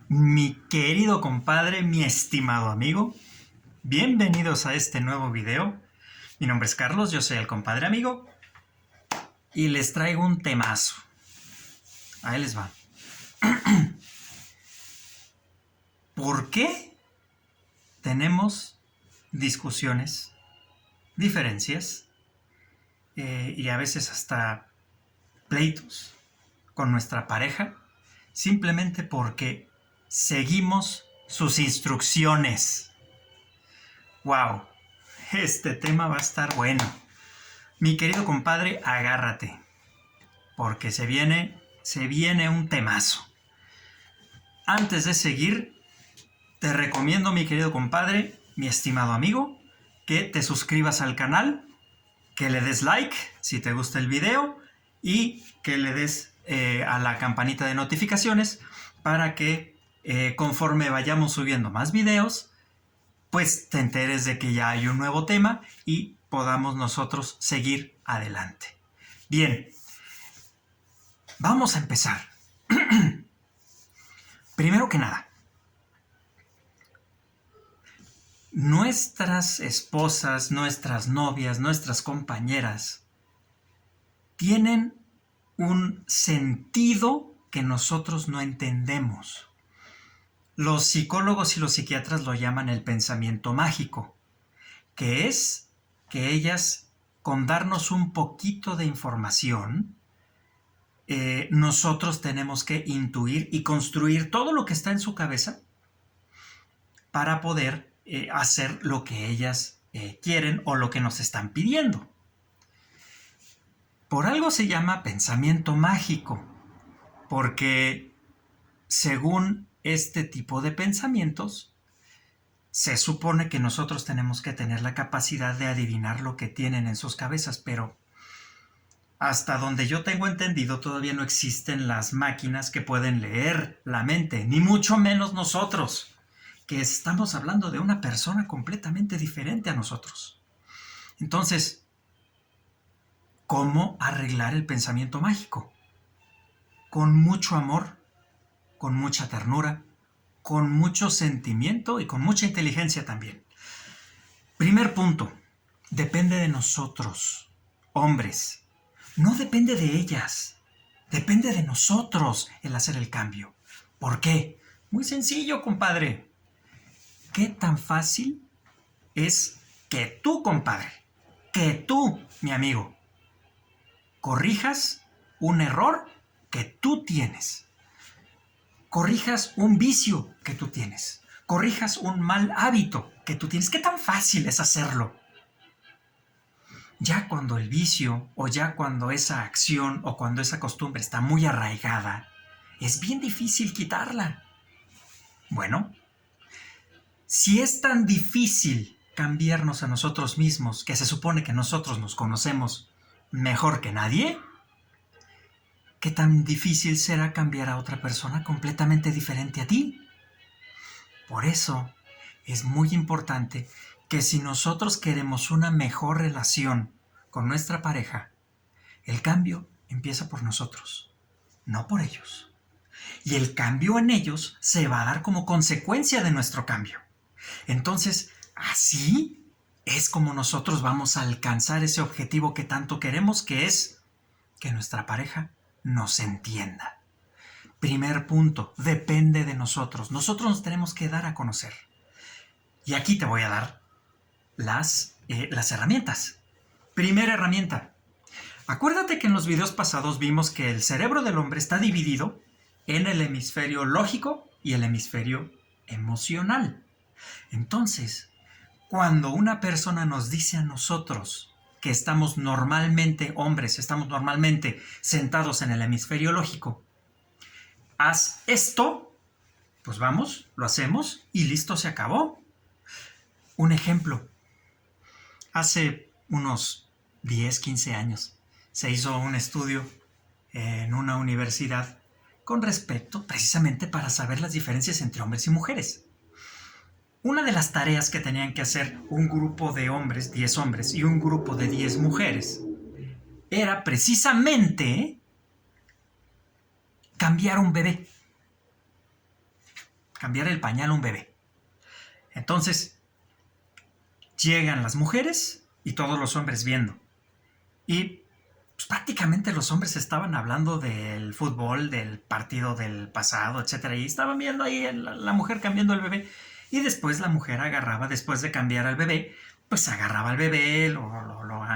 Mi querido compadre, mi estimado amigo, bienvenidos a este nuevo video. Mi nombre es Carlos, yo soy el compadre amigo y les traigo un temazo. Ahí les va. ¿Por qué tenemos discusiones, diferencias y a veces hasta pleitos con nuestra pareja? Simplemente porque seguimos sus instrucciones. ¡Wow! Este tema va a estar bueno. Mi querido compadre, agárrate, porque se viene un temazo. Antes de seguir, te recomiendo, mi querido compadre, mi estimado amigo, que te suscribas al canal, que le des like si te gusta el video y que le des a la campanita de notificaciones para que conforme vayamos subiendo más videos, pues te enteres de que ya hay un nuevo tema y podamos nosotros seguir adelante. Bien, vamos a empezar. Primero que nada, nuestras esposas, nuestras novias, nuestras compañeras tienen un sentido que nosotros no entendemos. Los psicólogos y los psiquiatras lo llaman el pensamiento mágico, que es que ellas, con darnos un poquito de información, nosotros tenemos que intuir y construir todo lo que está en su cabeza para poder hacer lo que ellas quieren o lo que nos están pidiendo. Por algo se llama pensamiento mágico, porque según este tipo de pensamientos, se supone que nosotros tenemos que tener la capacidad de adivinar lo que tienen en sus cabezas, pero hasta donde yo tengo entendido, todavía no existen las máquinas que pueden leer la mente, ni mucho menos nosotros, que estamos hablando de una persona completamente diferente a nosotros. Entonces, ¿cómo arreglar el pensamiento mágico? Con mucho amor, con mucha ternura, con mucho sentimiento y con mucha inteligencia también. Primer punto, depende de nosotros, hombres. No depende de ellas, depende de nosotros el hacer el cambio. ¿Por qué? Muy sencillo, compadre. ¿Qué tan fácil es que tú, compadre, que tú, mi amigo, corrijas un error que tú tienes? Corrijas un vicio que tú tienes. Corrijas un mal hábito que tú tienes. ¿Qué tan fácil es hacerlo? Ya cuando el vicio o ya cuando esa acción o cuando esa costumbre está muy arraigada, es bien difícil quitarla. Bueno, si es tan difícil cambiarnos a nosotros mismos, que se supone que nosotros nos conocemos mejor que nadie, ¿qué tan difícil será cambiar a otra persona completamente diferente a ti? Por eso es muy importante que si nosotros queremos una mejor relación con nuestra pareja, el cambio empieza por nosotros, no por ellos. Y el cambio en ellos se va a dar como consecuencia de nuestro cambio. Entonces, así es como nosotros vamos a alcanzar ese objetivo que tanto queremos, que es que nuestra pareja nos entienda. Primer punto, depende de nosotros. Nosotros nos tenemos que dar a conocer. Y aquí te voy a dar las herramientas. Primera herramienta. Acuérdate que en los videos pasados vimos que el cerebro del hombre está dividido en el hemisferio lógico y el hemisferio emocional. Entonces, cuando una persona nos dice a nosotros que estamos normalmente, hombres, estamos normalmente sentados en el hemisferio lógico, haz esto, pues vamos, lo hacemos y listo, se acabó. Un ejemplo. Hace unos 10, 15 años se hizo un estudio en una universidad con respecto precisamente para saber las diferencias entre hombres y mujeres. Una de las tareas que tenían que hacer un grupo de hombres, 10 hombres, y un grupo de 10 mujeres, era precisamente cambiar un bebé. Cambiar el pañal a un bebé. Entonces, llegan las mujeres y todos los hombres viendo. Y pues, prácticamente los hombres estaban hablando del fútbol, del partido del pasado, etcétera, y estaban viendo ahí la mujer cambiando el bebé. Y después la mujer agarraba, después de cambiar al bebé, pues agarraba al bebé, lo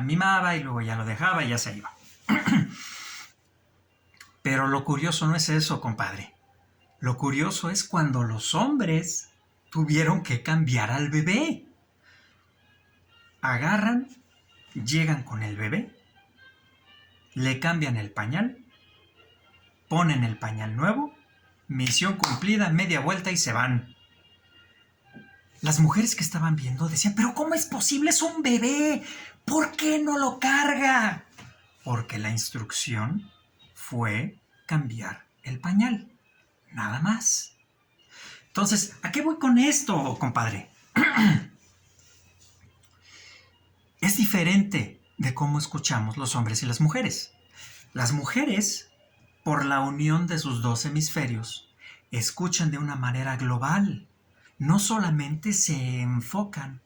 mimaba y luego ya lo dejaba y ya se iba. Pero lo curioso no es eso, compadre. Lo curioso es cuando los hombres tuvieron que cambiar al bebé. Agarran, llegan con el bebé, le cambian el pañal, ponen el pañal nuevo, misión cumplida, media vuelta y se van. Las mujeres que estaban viendo decían, pero ¿cómo es posible? Es un bebé. ¿Por qué no lo carga? Porque la instrucción fue cambiar el pañal. Nada más. Entonces, ¿a qué voy con esto, compadre? Es diferente de cómo escuchamos los hombres y las mujeres. Las mujeres, por la unión de sus dos hemisferios, escuchan de una manera global. No solamente se enfocan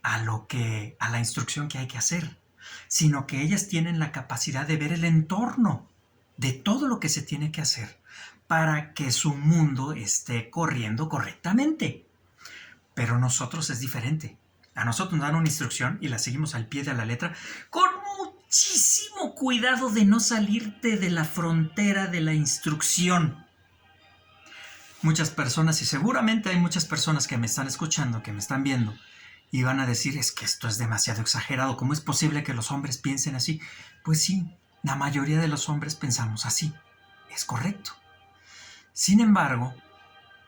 a la instrucción que hay que hacer, sino que ellas tienen la capacidad de ver el entorno de todo lo que se tiene que hacer para que su mundo esté corriendo correctamente. Pero nosotros es diferente. A nosotros nos dan una instrucción y la seguimos al pie de la letra con muchísimo cuidado de no salirte de la frontera de la instrucción. Muchas personas, y seguramente hay muchas personas que me están escuchando, que me están viendo, y van a decir, es que esto es demasiado exagerado, ¿cómo es posible que los hombres piensen así? Pues sí, la mayoría de los hombres pensamos así, es correcto. Sin embargo,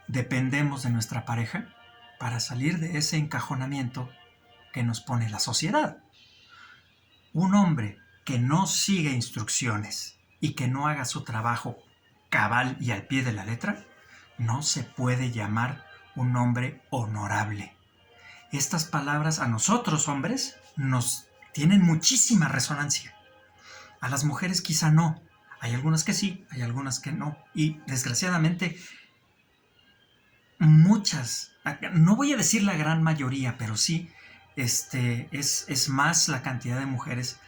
dependemos de nuestra pareja para salir de ese encajonamiento que nos pone la sociedad. Un hombre que no sigue instrucciones y que no haga su trabajo cabal y al pie de la letra, no se puede llamar un hombre honorable. Estas palabras a nosotros, hombres, nos tienen muchísima resonancia. A las mujeres quizá no. Hay algunas que sí, hay algunas que no. Y desgraciadamente, muchas, no voy a decir la gran mayoría, pero sí, es más la cantidad de mujeres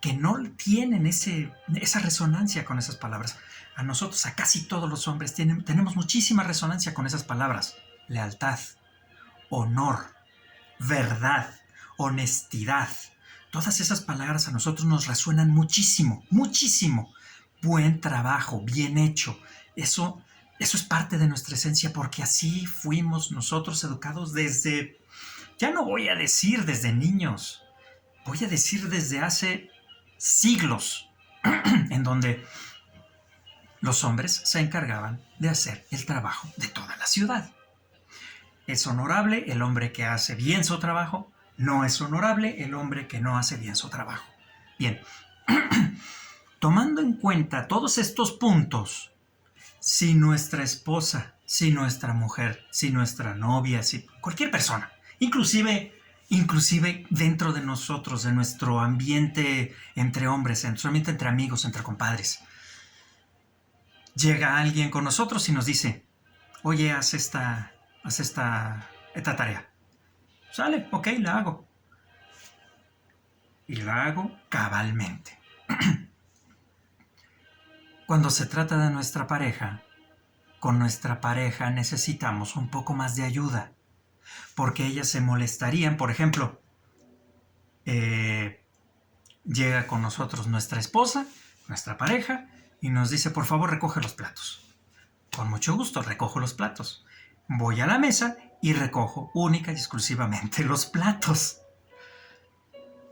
que no tienen esa resonancia con esas palabras. A nosotros, a casi todos los hombres, tenemos muchísima resonancia con esas palabras. Lealtad, honor, verdad, honestidad. Todas esas palabras a nosotros nos resuenan muchísimo, muchísimo. Buen trabajo, bien hecho. Eso es parte de nuestra esencia porque así fuimos nosotros educados desde, ya no voy a decir desde niños, voy a decir desde hace siglos, en donde los hombres se encargaban de hacer el trabajo de toda la ciudad. Es honorable el hombre que hace bien su trabajo, no es honorable el hombre que no hace bien su trabajo. Bien, tomando en cuenta todos estos puntos, si nuestra esposa, si nuestra mujer, si nuestra novia, si cualquier persona, inclusive dentro de nosotros, de nuestro ambiente entre hombres, en nuestro ambiente entre amigos, entre compadres, llega alguien con nosotros y nos dice, oye, haz esta tarea. Sale, ok, la hago. Y la hago cabalmente. Cuando se trata de nuestra pareja, con nuestra pareja necesitamos un poco más de ayuda. Porque ellas se molestarían, por ejemplo, llega con nosotros nuestra esposa, nuestra pareja, y nos dice, por favor, recoge los platos. Con mucho gusto, recojo los platos. Voy a la mesa y recojo única y exclusivamente los platos.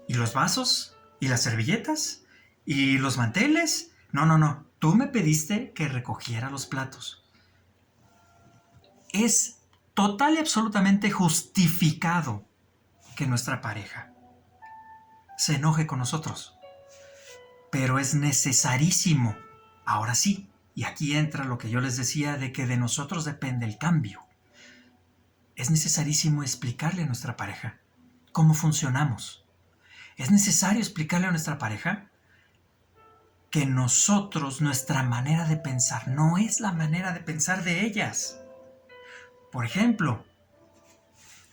¿Y los vasos? ¿Y las servilletas? ¿Y los manteles? No. Tú me pediste que recogiera los platos. Es total y absolutamente justificado que nuestra pareja se enoje con nosotros. Pero es necesarísimo. Ahora sí, y aquí entra lo que yo les decía de que de nosotros depende el cambio. es necesarísimo explicarle a nuestra pareja cómo funcionamos. Es necesario explicarle a nuestra pareja que nosotros, nuestra manera de pensar, no es la manera de pensar de ellas. Por ejemplo,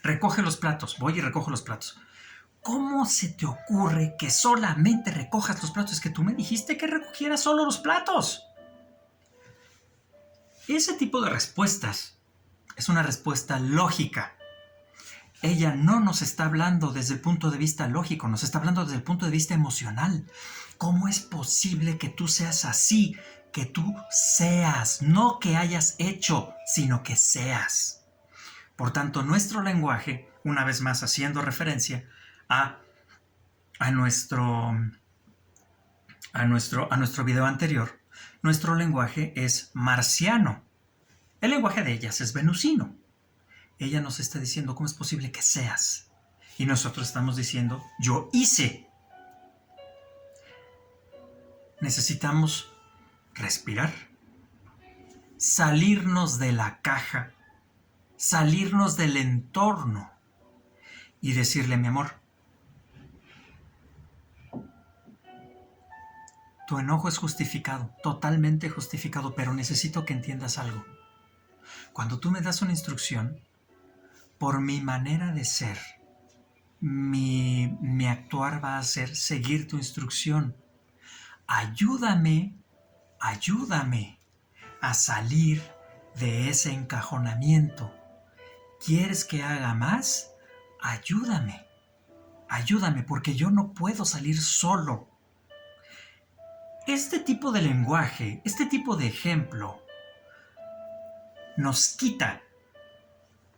recoge los platos. Voy y recojo los platos. ¿Cómo se te ocurre que solamente recojas los platos? Es que tú me dijiste que recogieras solo los platos. Ese tipo de respuestas es una respuesta lógica. Ella no nos está hablando desde el punto de vista lógico, nos está hablando desde el punto de vista emocional. ¿Cómo es posible que tú seas así? Que tú seas, no que hayas hecho, sino que seas. Por tanto, nuestro lenguaje, una vez más haciendo referencia a nuestro video anterior, nuestro lenguaje es marciano. El lenguaje de ellas es venusino. Ella nos está diciendo cómo es posible que seas. Y nosotros estamos diciendo, yo hice. Necesitamos respirar, salirnos de la caja, salirnos del entorno y decirle, mi amor, tu enojo es justificado, totalmente justificado, pero necesito que entiendas algo. Cuando tú me das una instrucción, por mi manera de ser, mi actuar va a ser seguir tu instrucción. Ayúdame a salir de ese encajonamiento. ¿Quieres que haga más? Ayúdame, porque yo no puedo salir solo. Este tipo de lenguaje, este tipo de ejemplo, nos quita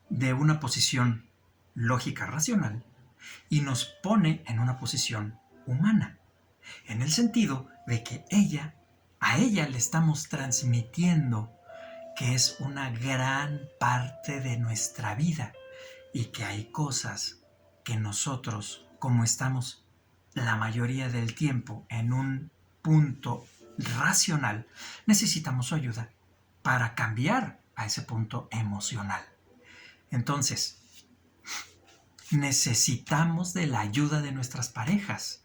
de una posición lógica racional y nos pone en una posición humana, en el sentido de que a ella le estamos transmitiendo que es una gran parte de nuestra vida y que hay cosas que nosotros, como estamos la mayoría del tiempo en un punto racional, necesitamos su ayuda para cambiar a ese punto emocional. Entonces, necesitamos de la ayuda de nuestras parejas.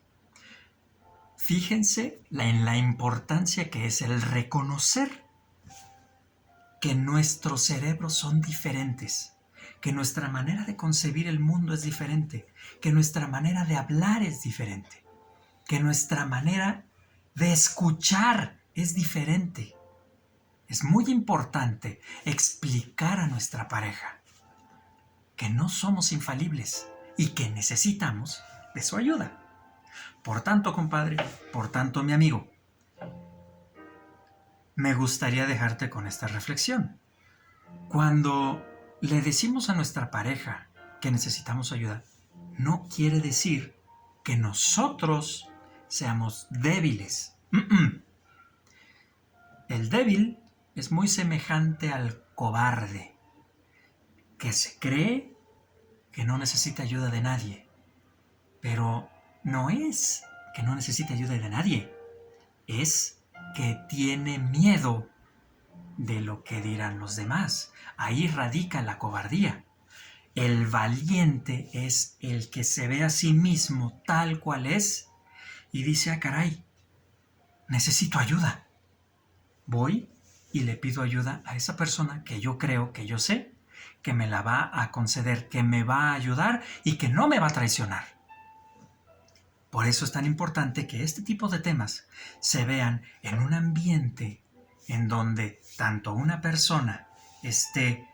Fíjense en la importancia que es el reconocer que nuestros cerebros son diferentes, que nuestra manera de concebir el mundo es diferente, que nuestra manera de hablar es diferente, que nuestra manera de escuchar es diferente. Es muy importante explicar a nuestra pareja que no somos infalibles y que necesitamos de su ayuda. Por tanto, compadre, por tanto, mi amigo, me gustaría dejarte con esta reflexión. Cuando le decimos a nuestra pareja que necesitamos ayuda, no quiere decir que nosotros seamos débiles. El débil es muy semejante al cobarde, que se cree que no necesita ayuda de nadie. Pero no es que no necesite ayuda de nadie, es que tiene miedo de lo que dirán los demás. Ahí radica la cobardía. El valiente es el que se ve a sí mismo tal cual es y dice, ah, caray, necesito ayuda. Voy y le pido ayuda a esa persona que yo creo, que yo sé, que me la va a conceder, que me va a ayudar y que no me va a traicionar. Por eso es tan importante que este tipo de temas se vean en un ambiente en donde tanto una persona esté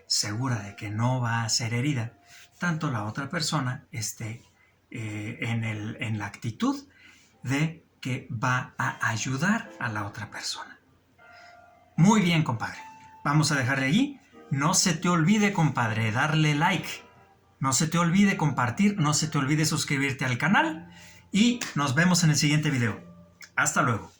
segura de que no va a ser herida, tanto la otra persona esté en la actitud de que va a ayudar a la otra persona. Muy bien, compadre. Vamos a dejarle allí. No se te olvide, compadre, darle like. No se te olvide compartir, no se te olvide suscribirte al canal y nos vemos en el siguiente video. Hasta luego.